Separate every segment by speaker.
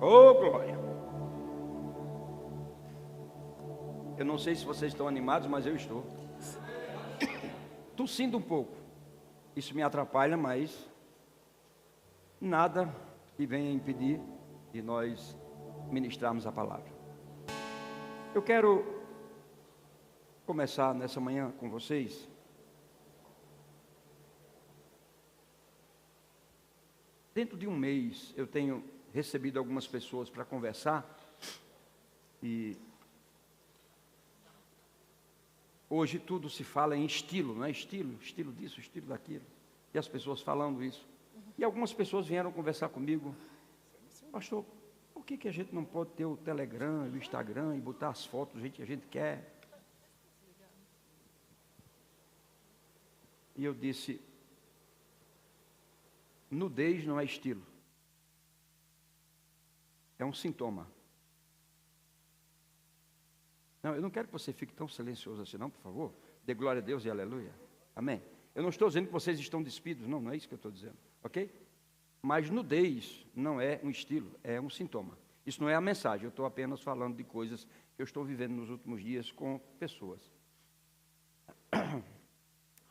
Speaker 1: Oh, glória! Eu não sei se vocês estão animados, mas eu estou. Tossindo um pouco. Isso me atrapalha, mas nada que venha impedir de nós ministrarmos a palavra. Eu quero começar nessa manhã com vocês dentro de um mês. Eu tenho recebido algumas pessoas para conversar e hoje tudo se fala em estilo, não é? Estilo disso, estilo daquilo. E as pessoas falando isso. E algumas pessoas vieram conversar comigo. Pastor, por que a gente não pode ter o Telegram, o Instagram e botar as fotos do jeito que a gente quer? E eu disse, nudez não é estilo. É um sintoma. Não, eu não quero que você fique tão silencioso assim, não, por favor. Dê glória a Deus e aleluia. Amém. Eu não estou dizendo que vocês estão despidos, não é isso que eu estou dizendo, ok? Mas nudez não é um estilo, é um sintoma. Isso não é a mensagem, eu estou apenas falando de coisas que eu estou vivendo nos últimos dias com pessoas.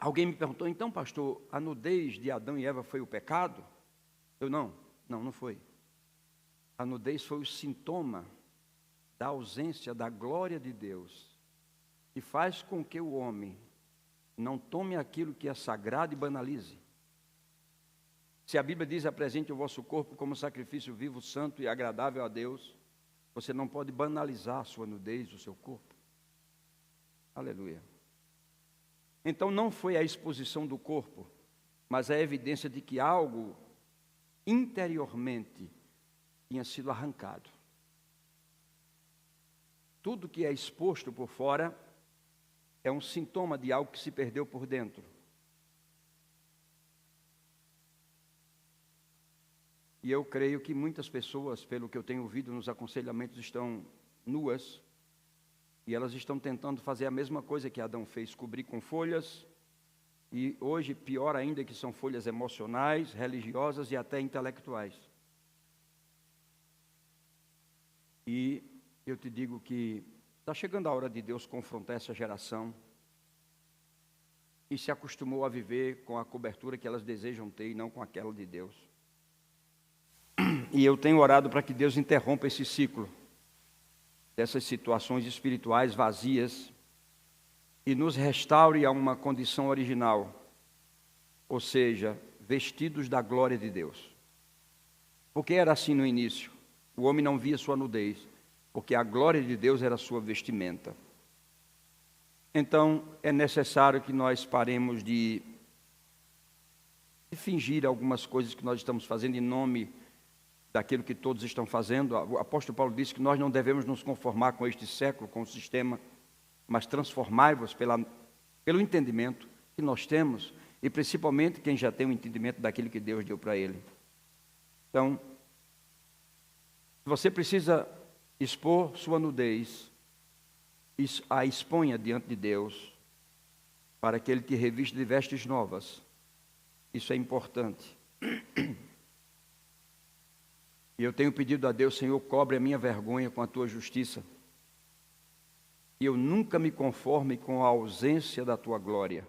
Speaker 1: Alguém me perguntou, então, pastor, a nudez de Adão e Eva foi o pecado? Eu não foi. A nudez foi o sintoma da ausência da glória de Deus, que faz com que o homem não tome aquilo que é sagrado e banalize. Se a Bíblia diz, apresente o vosso corpo como sacrifício vivo, santo e agradável a Deus, você não pode banalizar a sua nudez, o seu corpo. Aleluia. Então não foi a exposição do corpo, mas a evidência de que algo interiormente tinha sido arrancado. Tudo que é exposto por fora é um sintoma de algo que se perdeu por dentro. E eu creio que muitas pessoas, pelo que eu tenho ouvido nos aconselhamentos, estão nuas. E elas estão tentando fazer a mesma coisa que Adão fez, cobrir com folhas. E hoje, pior ainda, que são folhas emocionais, religiosas e até intelectuais. E eu te digo que está chegando a hora de Deus confrontar essa geração e se acostumou a viver com a cobertura que elas desejam ter e não com aquela de Deus. E eu tenho orado para que Deus interrompa esse ciclo dessas situações espirituais vazias e nos restaure a uma condição original, ou seja, vestidos da glória de Deus. Porque era assim no início, o homem não via sua nudez, porque a glória de Deus era a sua vestimenta. Então, é necessário que nós paremos de fingir algumas coisas que nós estamos fazendo em nome daquilo que todos estão fazendo. O apóstolo Paulo disse que nós não devemos nos conformar com este século, com o sistema, mas transformai-vos pelo entendimento que nós temos, e principalmente quem já tem o entendimento daquilo que Deus deu para ele. Então, você precisa expor sua nudez, a exponha diante de Deus, para que Ele te revista de vestes novas. Isso é importante. E eu tenho pedido a Deus, Senhor, cobre a minha vergonha com a Tua justiça. E eu nunca me conforme com a ausência da Tua glória,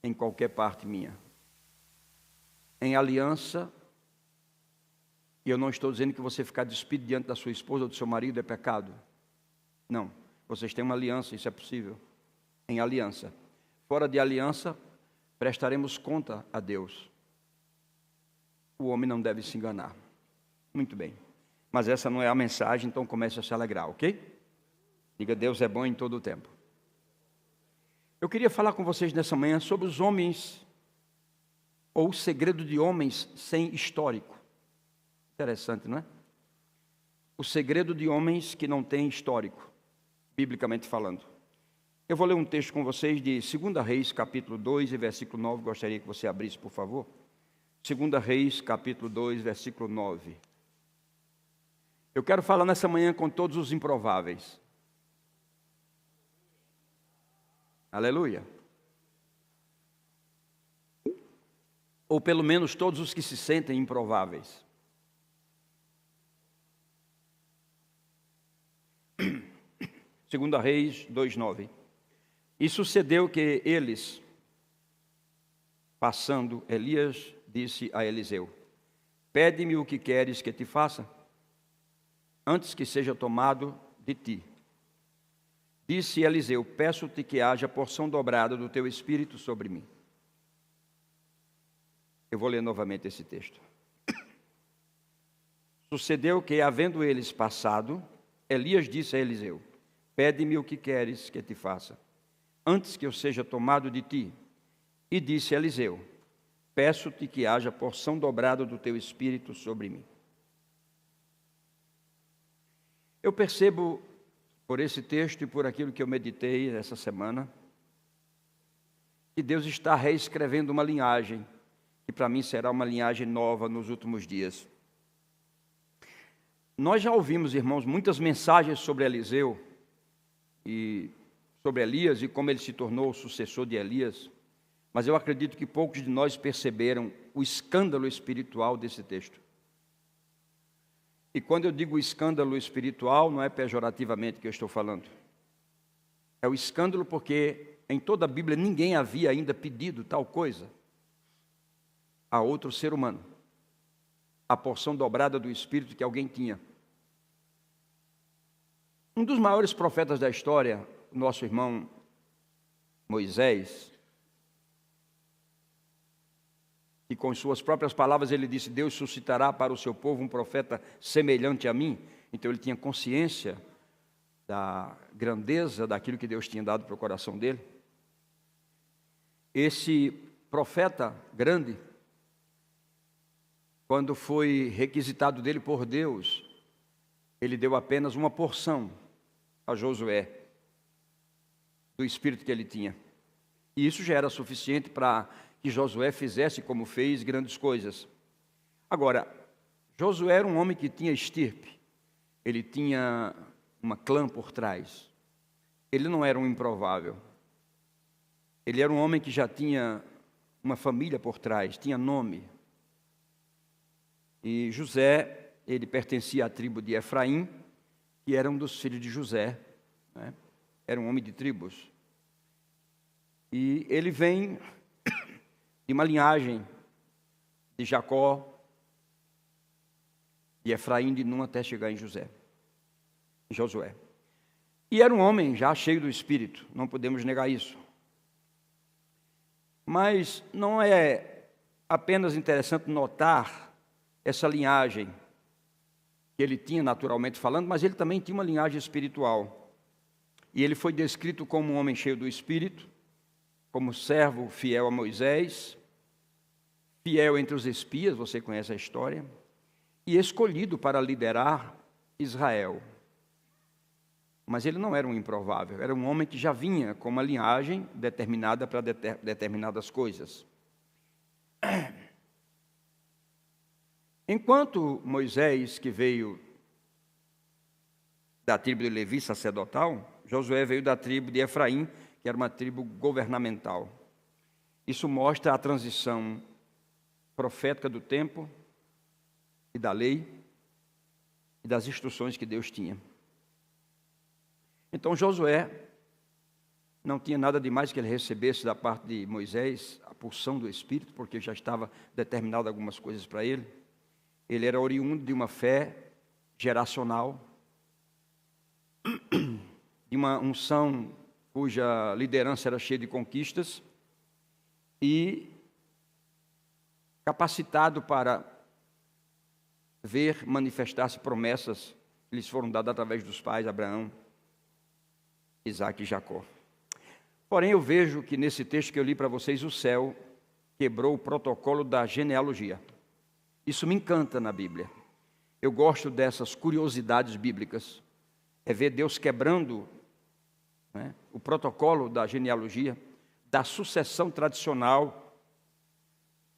Speaker 1: em qualquer parte minha. Em aliança, e eu não estou dizendo que você ficar despido diante da sua esposa ou do seu marido é pecado. Não, vocês têm uma aliança, isso é possível. Em aliança. Fora de aliança, prestaremos conta a Deus. O homem não deve se enganar. Muito bem. Mas essa não é a mensagem, então comece a se alegrar, ok? Diga, Deus é bom em todo o tempo. Eu queria falar com vocês nessa manhã sobre os homens, ou o segredo de homens sem histórico. Interessante, não é? O segredo de homens que não têm histórico, biblicamente falando. Eu vou ler um texto com vocês de 2 Reis, capítulo 2 e versículo 9. Gostaria que você abrisse, por favor. 2 Reis, capítulo 2, versículo 9. Eu quero falar nessa manhã com todos os improváveis. Aleluia. Ou pelo menos todos os que se sentem improváveis. 2 Reis 2:9. E sucedeu que eles, passando, Elias disse a Eliseu: pede-me o que queres que te faça, antes que seja tomado de ti. Disse Eliseu: peço-te que haja porção dobrada do teu espírito sobre mim. Eu vou ler novamente esse texto. Sucedeu que, havendo eles passado, Elias disse a Eliseu: pede-me o que queres que te faça, antes que eu seja tomado de ti. E disse Eliseu: peço-te que haja porção dobrada do teu espírito sobre mim. Eu percebo, por esse texto e por aquilo que eu meditei essa semana, que Deus está reescrevendo uma linhagem, que para mim será uma linhagem nova nos últimos dias. Nós já ouvimos, irmãos, muitas mensagens sobre Eliseu, e sobre Elias e como ele se tornou o sucessor de Elias, mas eu acredito que poucos de nós perceberam o escândalo espiritual desse texto. E quando eu digo escândalo espiritual, não é pejorativamente que eu estou falando. É o escândalo porque em toda a Bíblia ninguém havia ainda pedido tal coisa a outro ser humano. A porção dobrada do Espírito que alguém tinha. Um dos maiores profetas da história, nosso irmão Moisés, e com suas próprias palavras ele disse: Deus suscitará para o seu povo um profeta semelhante a mim. Então ele tinha consciência da grandeza daquilo que Deus tinha dado para o coração dele. Esse profeta grande, quando foi requisitado dele por Deus, ele deu apenas uma porção a Josué do espírito que ele tinha. E isso já era suficiente para que Josué fizesse, como fez, grandes coisas. Agora, Josué era um homem que tinha estirpe. Ele tinha uma clã por trás. Ele não era um improvável. Ele era um homem que já tinha uma família por trás, tinha nome. E José, ele pertencia à tribo de Efraim, que era um dos filhos de José, né? Era um homem de tribos. E ele vem de uma linhagem de Jacó, de Efraim, de Num, até chegar em Josué. E era um homem já cheio do Espírito, não podemos negar isso. Mas não é apenas interessante notar essa linhagem que ele tinha naturalmente falando, mas ele também tinha uma linhagem espiritual. E ele foi descrito como um homem cheio do Espírito, como servo fiel a Moisés, fiel entre os espias, você conhece a história, e escolhido para liderar Israel. Mas ele não era um improvável, era um homem que já vinha com uma linhagem determinada para determinadas coisas. Enquanto Moisés, que veio da tribo de Levi, sacerdotal, Josué veio da tribo de Efraim, que era uma tribo governamental. Isso mostra a transição profética do tempo e da lei e das instruções que Deus tinha. Então Josué não tinha nada de mais que ele recebesse da parte de Moisés a porção do Espírito, porque já estava determinado algumas coisas para ele. Ele era oriundo de uma fé geracional, de uma unção cuja liderança era cheia de conquistas e capacitado para ver manifestar-se promessas que lhes foram dadas através dos pais, Abraão, Isaac e Jacó. Porém, eu vejo que nesse texto que eu li para vocês, o céu quebrou o protocolo da genealogia. Isso me encanta na Bíblia. Eu gosto dessas curiosidades bíblicas. É ver Deus quebrando, né, o protocolo da genealogia, da sucessão tradicional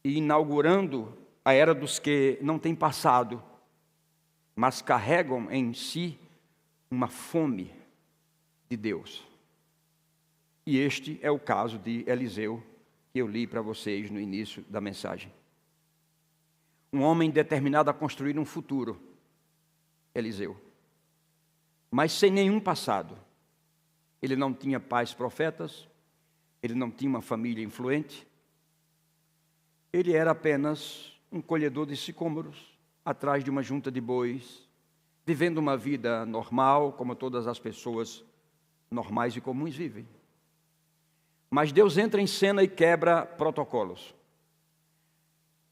Speaker 1: e inaugurando a era dos que não têm passado, mas carregam em si uma fome de Deus. E este é o caso de Eliseu, que eu li para vocês no início da mensagem. Um homem determinado a construir um futuro, Eliseu. mas sem nenhum passado. Ele não tinha pais profetas, ele não tinha uma família influente, ele era apenas um colhedor de sicômoros, atrás de uma junta de bois, vivendo uma vida normal, como todas as pessoas normais e comuns vivem. Mas Deus entra em cena e quebra protocolos.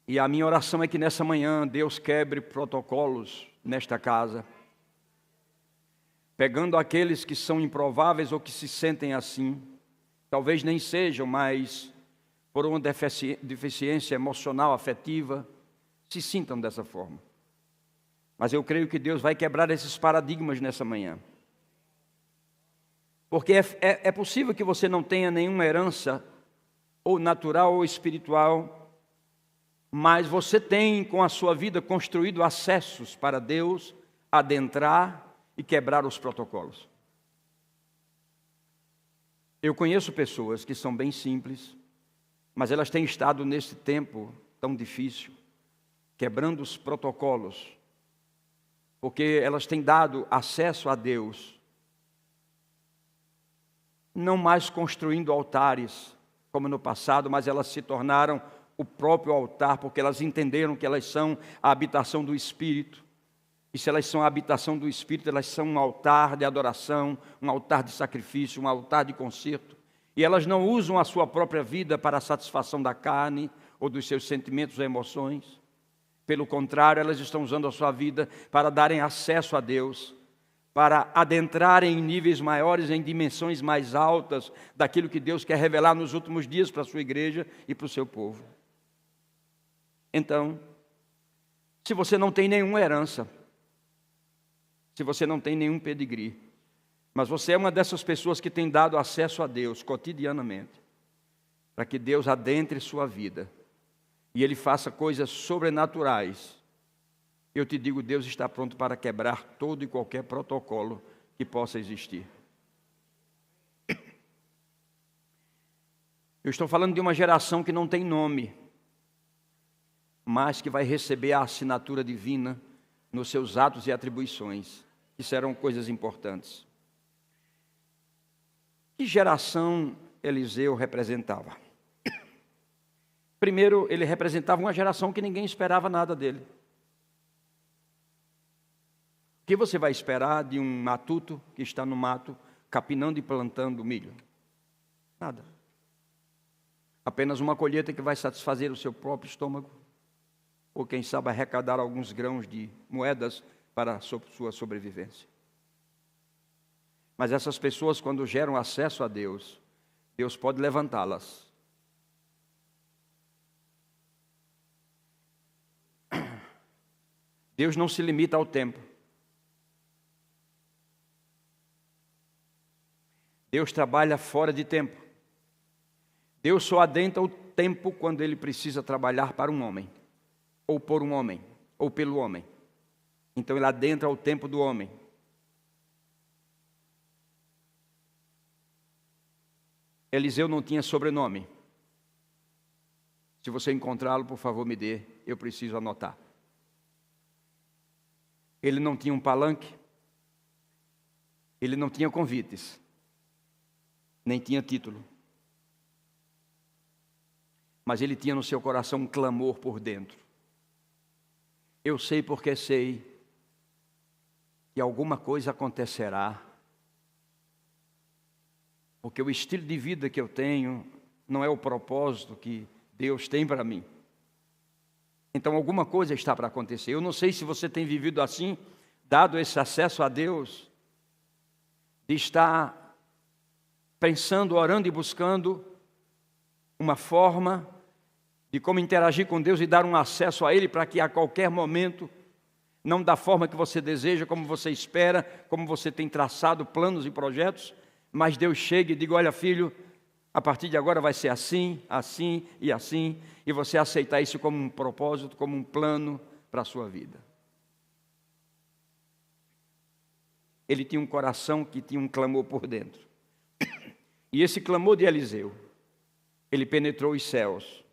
Speaker 1: E a minha oração é que nessa manhã Deus quebre protocolos nesta casa, pegando aqueles que são improváveis ou que se sentem assim, talvez nem sejam, mas por uma deficiência emocional, afetiva, se sintam dessa forma. Mas eu creio que Deus vai quebrar esses paradigmas nessa manhã. Porque é possível que você não tenha nenhuma herança, ou natural ou espiritual, mas você tem com a sua vida construído acessos para Deus adentrar e quebrar os protocolos. Eu conheço pessoas que são bem simples, mas elas têm estado nesse tempo tão difícil, quebrando os protocolos, porque elas têm dado acesso a Deus, não mais construindo altares como no passado, mas elas se tornaram o próprio altar, porque elas entenderam que elas são a habitação do Espírito. E se elas são a habitação do Espírito, elas são um altar de adoração, um altar de sacrifício, um altar de conserto. E elas não usam a sua própria vida para a satisfação da carne ou dos seus sentimentos ou emoções. Pelo contrário, elas estão usando a sua vida para darem acesso a Deus, para adentrarem em níveis maiores, em dimensões mais altas daquilo que Deus quer revelar nos últimos dias para a sua igreja e para o seu povo. Então, se você não tem nenhuma herança, se você não tem nenhum pedigree, mas você é uma dessas pessoas que tem dado acesso a Deus cotidianamente, para que Deus adentre sua vida e Ele faça coisas sobrenaturais, eu te digo, Deus está pronto para quebrar todo e qualquer protocolo que possa existir. Eu estou falando de uma geração que não tem nome, mas que vai receber a assinatura divina nos seus atos e atribuições, que serão coisas importantes. Que geração Eliseu representava? Primeiro, ele representava uma geração que ninguém esperava nada dele. O que você vai esperar de um matuto que está no mato, capinando e plantando milho? Nada. Apenas uma colheita que vai satisfazer o seu próprio estômago, ou quem sabe arrecadar alguns grãos de moedas para a sua sobrevivência. Mas essas pessoas, quando geram acesso a Deus, Deus pode levantá-las. Deus não se limita ao tempo. Deus trabalha fora de tempo. Deus só adentra o tempo quando Ele precisa trabalhar para um homem, ou por um homem, ou pelo homem. Então Ele adentra o tempo do homem. Eliseu não tinha sobrenome. Se você encontrá-lo, por favor, me dê, eu preciso anotar. Ele não tinha um palanque, ele não tinha convites, nem tinha título. Mas ele tinha no seu coração um clamor por dentro. Eu sei porque sei que alguma coisa acontecerá, porque o estilo de vida que eu tenho não é o propósito que Deus tem para mim. Então alguma coisa está para acontecer. Eu não sei se você tem vivido assim, dado esse acesso a Deus, de estar pensando, orando e buscando uma forma de como interagir com Deus e dar um acesso a Ele para que a qualquer momento, não da forma que você deseja, como você espera, como você tem traçado planos e projetos, mas Deus chega e diga, olha filho, a partir de agora vai ser assim, assim e assim, e você aceitar isso como um propósito, como um plano para a sua vida. Ele tinha um coração que tinha um clamor por dentro. E esse clamor de Eliseu, ele penetrou os céus.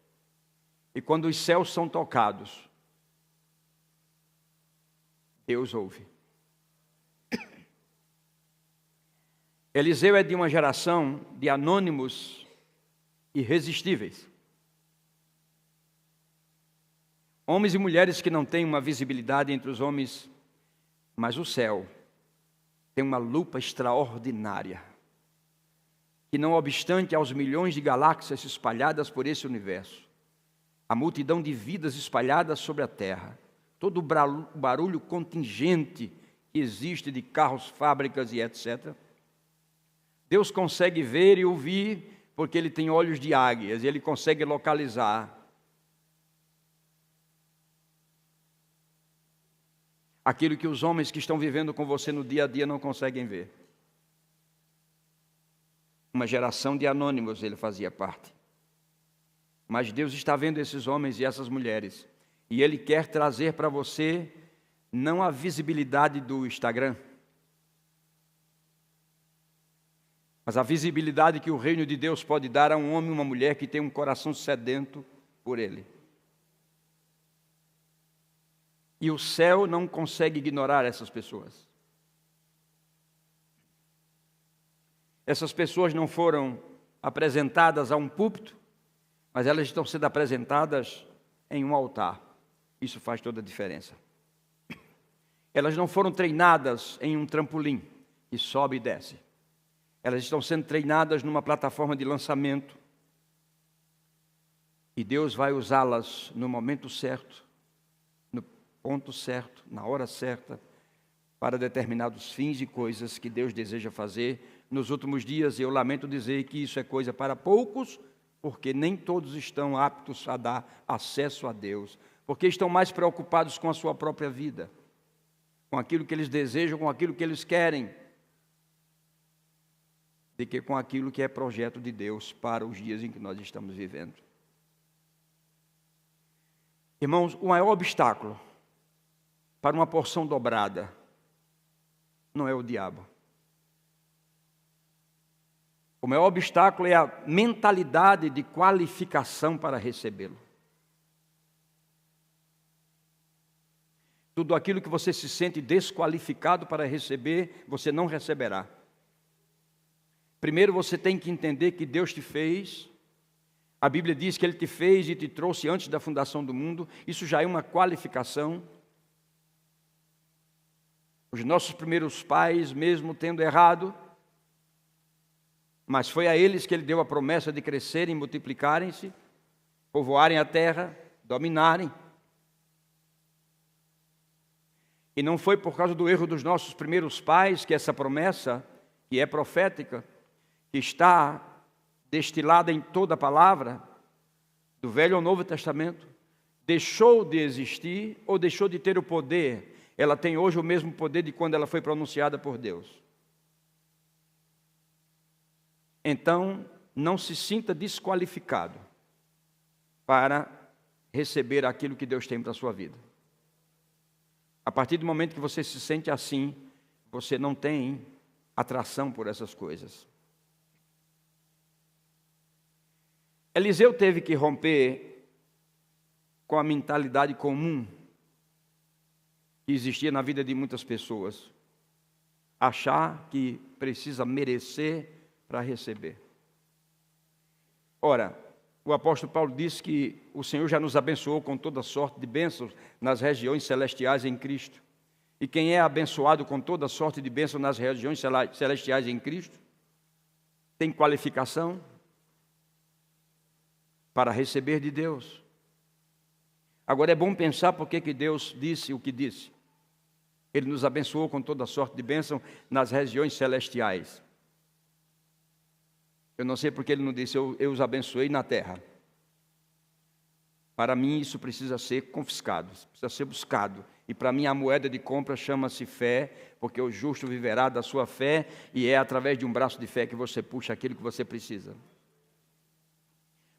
Speaker 1: E quando os céus são tocados, Deus ouve. Eliseu é de uma geração de anônimos irresistíveis. Homens e mulheres que não têm uma visibilidade entre os homens, mas o céu tem uma lupa extraordinária, que não obstante aos milhões de galáxias espalhadas por esse universo, a multidão de vidas espalhadas sobre a terra, todo o barulho contingente que existe de carros, fábricas e etc., Deus consegue ver e ouvir, porque Ele tem olhos de águias, e Ele consegue localizar aquilo que os homens que estão vivendo com você no dia a dia não conseguem ver. Uma geração de anônimos Ele fazia parte. Mas Deus está vendo esses homens e essas mulheres, e Ele quer trazer para você não a visibilidade do Instagram, mas a visibilidade que o reino de Deus pode dar a um homem e uma mulher que tem um coração sedento por Ele. E o céu não consegue ignorar essas pessoas. Essas pessoas não foram apresentadas a um púlpito, mas elas estão sendo apresentadas em um altar. Isso faz toda a diferença. Elas não foram treinadas em um trampolim que sobe e desce. Elas estão sendo treinadas numa plataforma de lançamento. E Deus vai usá-las no momento certo, no ponto certo, na hora certa, para determinados fins e coisas que Deus deseja fazer nos últimos dias. E eu lamento dizer que isso é coisa para poucos, porque nem todos estão aptos a dar acesso a Deus, porque estão mais preocupados com a sua própria vida, com aquilo que eles desejam, com aquilo que eles querem, do que com aquilo que é projeto de Deus para os dias em que nós estamos vivendo. Irmãos, o maior obstáculo para uma porção dobrada não é o diabo. O maior obstáculo é a mentalidade de qualificação para recebê-lo. Tudo aquilo que você se sente desqualificado para receber, você não receberá. Primeiro você tem que entender que Deus te fez. A Bíblia diz que Ele te fez e te trouxe antes da fundação do mundo. Isso já é uma qualificação. Os nossos primeiros pais, mesmo tendo errado, mas foi a eles que Ele deu a promessa de crescerem, multiplicarem-se, povoarem a terra, dominarem. E não foi por causa do erro dos nossos primeiros pais que essa promessa, que é profética, que está destilada em toda a palavra, do Velho ao Novo Testamento, deixou de existir ou deixou de ter o poder. Ela tem hoje o mesmo poder de quando ela foi pronunciada por Deus. Então, não se sinta desqualificado para receber aquilo que Deus tem para a sua vida. A partir do momento que você se sente assim, você não tem atração por essas coisas. Eliseu teve que romper com a mentalidade comum que existia na vida de muitas pessoas. Achar que precisa merecer para receber. Ora, o apóstolo Paulo disse que o Senhor já nos abençoou com toda sorte de bênçãos nas regiões celestiais em Cristo. E quem é abençoado com toda sorte de bênçãos nas regiões celestiais em Cristo, tem qualificação para receber de Deus. Agora é bom pensar por que Deus disse o que disse. Ele nos abençoou com toda sorte de bênção nas regiões celestiais. Eu não sei porque Ele não disse, eu os abençoei na terra. Para mim isso precisa ser confiscado, precisa ser buscado. E para mim a moeda de compra chama-se fé, porque o justo viverá da sua fé, e é através de um braço de fé que você puxa aquilo que você precisa.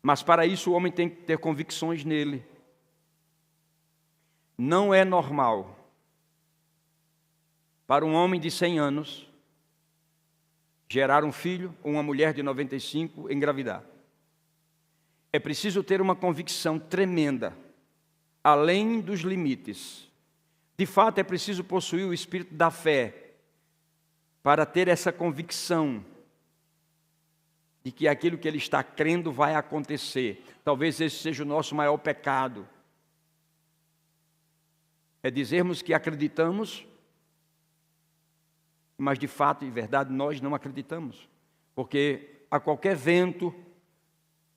Speaker 1: Mas para isso o homem tem que ter convicções nele. Não é normal para um homem de 100 anos gerar um filho ou uma mulher de 95 engravidar. É preciso ter uma convicção tremenda, além dos limites. De fato, é preciso possuir o espírito da fé para ter essa convicção de que aquilo que ele está crendo vai acontecer. Talvez esse seja o nosso maior pecado. É dizermos que acreditamos, mas de fato e verdade nós não acreditamos. Porque a qualquer vento,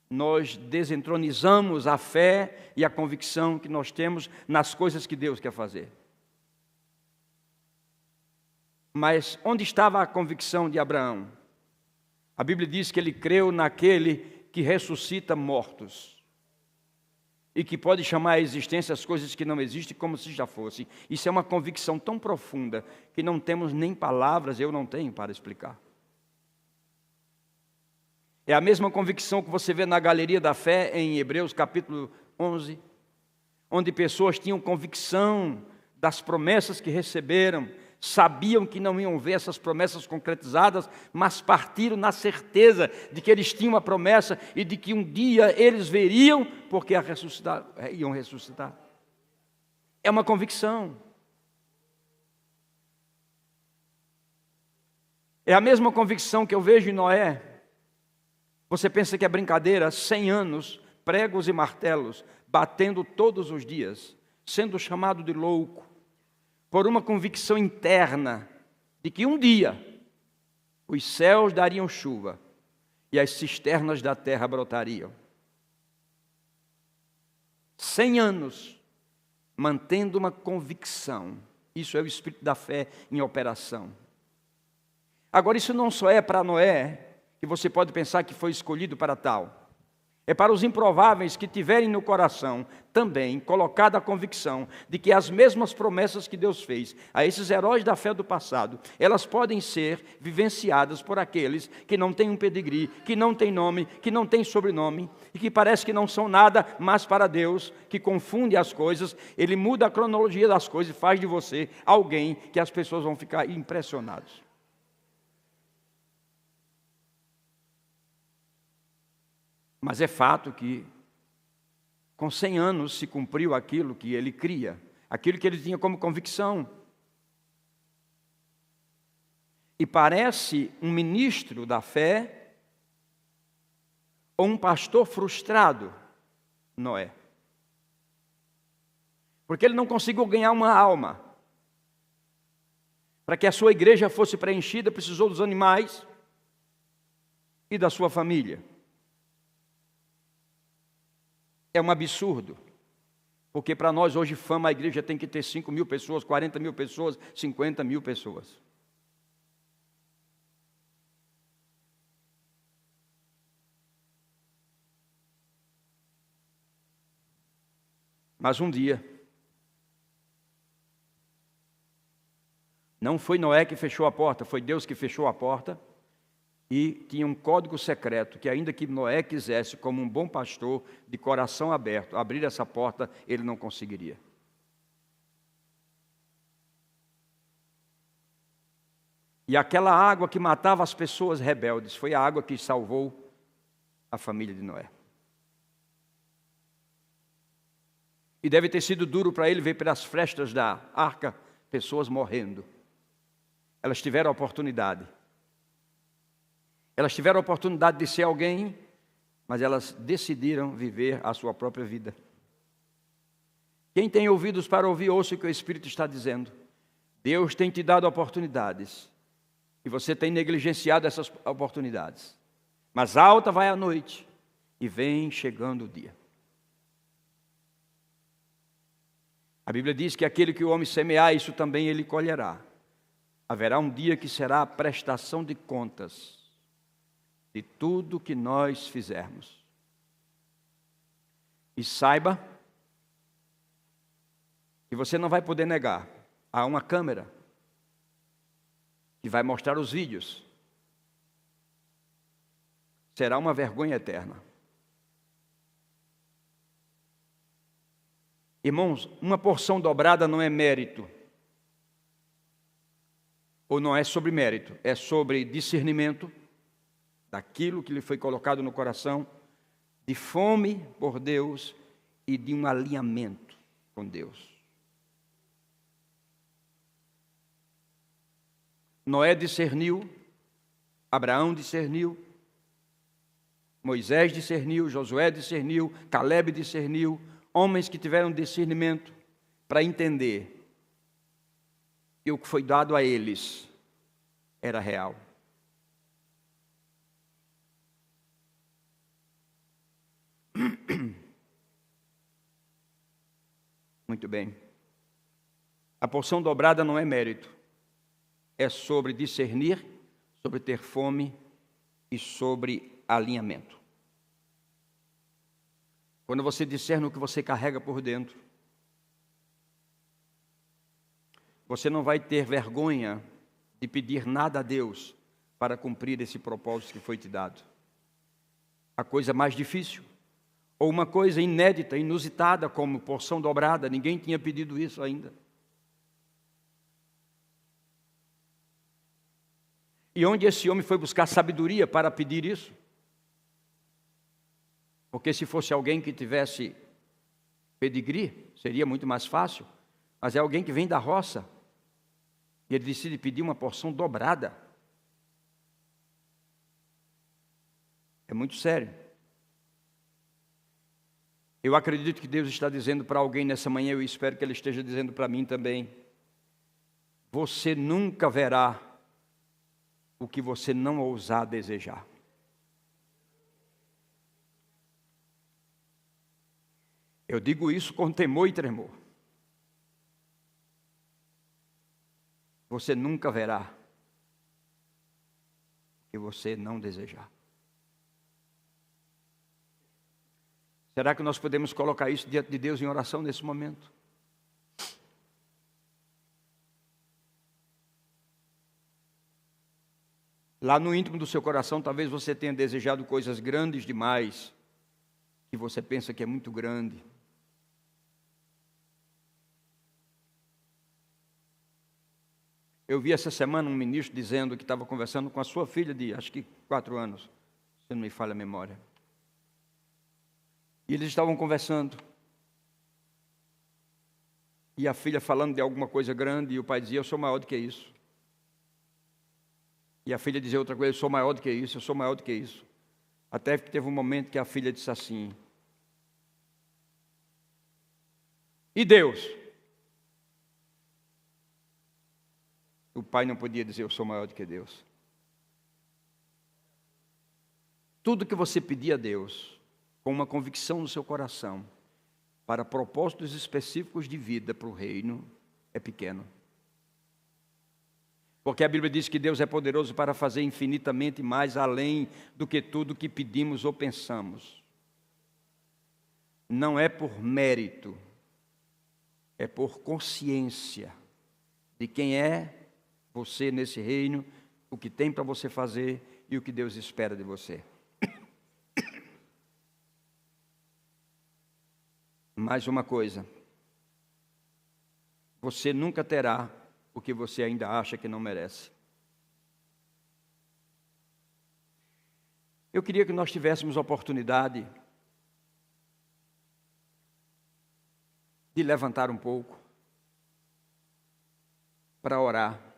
Speaker 1: nós desentronizamos a fé e a convicção que nós temos nas coisas que Deus quer fazer. Mas onde estava a convicção de Abraão? A Bíblia diz que ele creu naquele que ressuscita mortos e que pode chamar à existência as coisas que não existem como se já fossem. Isso é uma convicção tão profunda que não temos nem palavras, eu não tenho para explicar. É a mesma convicção que você vê na galeria da fé em Hebreus capítulo 11, onde pessoas tinham convicção das promessas que receberam, sabiam que não iam ver essas promessas concretizadas, mas partiram na certeza de que eles tinham uma promessa e de que um dia eles veriam, porque iam ressuscitar. É uma convicção. É a mesma convicção que eu vejo em Noé. Você pensa que é brincadeira? 100 anos, pregos e martelos, batendo todos os dias, sendo chamado de louco, por uma convicção interna de que um dia os céus dariam chuva e as cisternas da terra brotariam. 100 anos mantendo uma convicção. Isso é o espírito da fé em operação. Agora, isso não só é para Noé, que você pode pensar que foi escolhido para tal. É para os improváveis que tiverem no coração também colocada a convicção de que as mesmas promessas que Deus fez a esses heróis da fé do passado, elas podem ser vivenciadas por aqueles que não têm um pedigree, que não têm nome, que não têm sobrenome e que parece que não são nada, mas para Deus, que confunde as coisas, Ele muda a cronologia das coisas e faz de você alguém que as pessoas vão ficar impressionadas. Mas é fato que, com 100 anos, se cumpriu aquilo que ele cria, aquilo que ele tinha como convicção. E parece um ministro da fé ou um pastor frustrado, Noé. Porque ele não conseguiu ganhar uma alma. Para que a sua igreja fosse preenchida, precisou dos animais e da sua família. É um absurdo, porque para nós hoje fama a igreja tem que ter 5 mil pessoas, 40 mil pessoas, 50 mil pessoas. Mas um dia, não foi Noé que fechou a porta, foi Deus que fechou a porta. E tinha um código secreto, que ainda que Noé quisesse, como um bom pastor, de coração aberto, abrir essa porta, ele não conseguiria. E aquela água que matava as pessoas rebeldes, foi a água que salvou a família de Noé. E deve ter sido duro para ele ver pelas frestas da arca, pessoas morrendo. Elas tiveram a oportunidade. Elas tiveram a oportunidade de ser alguém, mas elas decidiram viver a sua própria vida. Quem tem ouvidos para ouvir, ouça o que o Espírito está dizendo. Deus tem te dado oportunidades, e você tem negligenciado essas oportunidades. Mas alta vai a noite, e vem chegando o dia. A Bíblia diz que aquele que o homem semear, isso também ele colherá. Haverá um dia que será a prestação de contas de tudo que nós fizermos. E saiba que você não vai poder negar. Há uma câmera que vai mostrar os vídeos. Será uma vergonha eterna. Irmãos, uma porção dobrada não é mérito. Ou não é sobre mérito, é sobre discernimento daquilo que lhe foi colocado no coração, de fome por Deus e de um alinhamento com Deus. Noé discerniu, Abraão discerniu, Moisés discerniu, Josué discerniu, Caleb discerniu, homens que tiveram discernimento para entender que o que foi dado a eles era real. Muito bem. A porção dobrada não é mérito, é sobre discernir, sobre ter fome e sobre alinhamento. Quando você discerne o que você carrega por dentro, você não vai ter vergonha de pedir nada a Deus para cumprir esse propósito que foi te dado. A coisa mais difícil, ou uma coisa inédita, inusitada, como porção dobrada, ninguém tinha pedido isso ainda. E onde esse homem foi buscar sabedoria para pedir isso? Porque se fosse alguém que tivesse pedigree, seria muito mais fácil. Mas é alguém que vem da roça. E ele decide pedir uma porção dobrada. É muito sério. Eu acredito que Deus está dizendo para alguém nessa manhã, eu espero que Ele esteja dizendo para mim também. Você nunca verá o que você não ousar desejar. Eu digo isso com temor e tremor. Você nunca verá o que você não desejar. Será que nós podemos colocar isso diante de Deus em oração nesse momento? Lá no íntimo do seu coração, talvez você tenha desejado coisas grandes demais, que você pensa que é muito grande. Eu vi essa semana um ministro dizendo que estava conversando com a sua filha de, acho que 4 anos, se não me falha a memória. E eles estavam conversando. E a filha falando de alguma coisa grande, e o pai dizia, eu sou maior do que isso. E a filha dizia outra coisa, eu sou maior do que isso, eu sou maior do que isso. Até que teve um momento que a filha disse assim, e Deus? O pai não podia dizer, eu sou maior do que Deus. Tudo que você pedir a Deus, com uma convicção no seu coração, para propósitos específicos de vida para o reino, é pequeno. Porque a Bíblia diz que Deus é poderoso para fazer infinitamente mais além do que tudo que pedimos ou pensamos. Não é por mérito, é por consciência de quem é você nesse reino, o que tem para você fazer e o que Deus espera de você. Mais uma coisa, você nunca terá o que você ainda acha que não merece. Eu queria que nós tivéssemos a oportunidade de levantar um pouco para orar.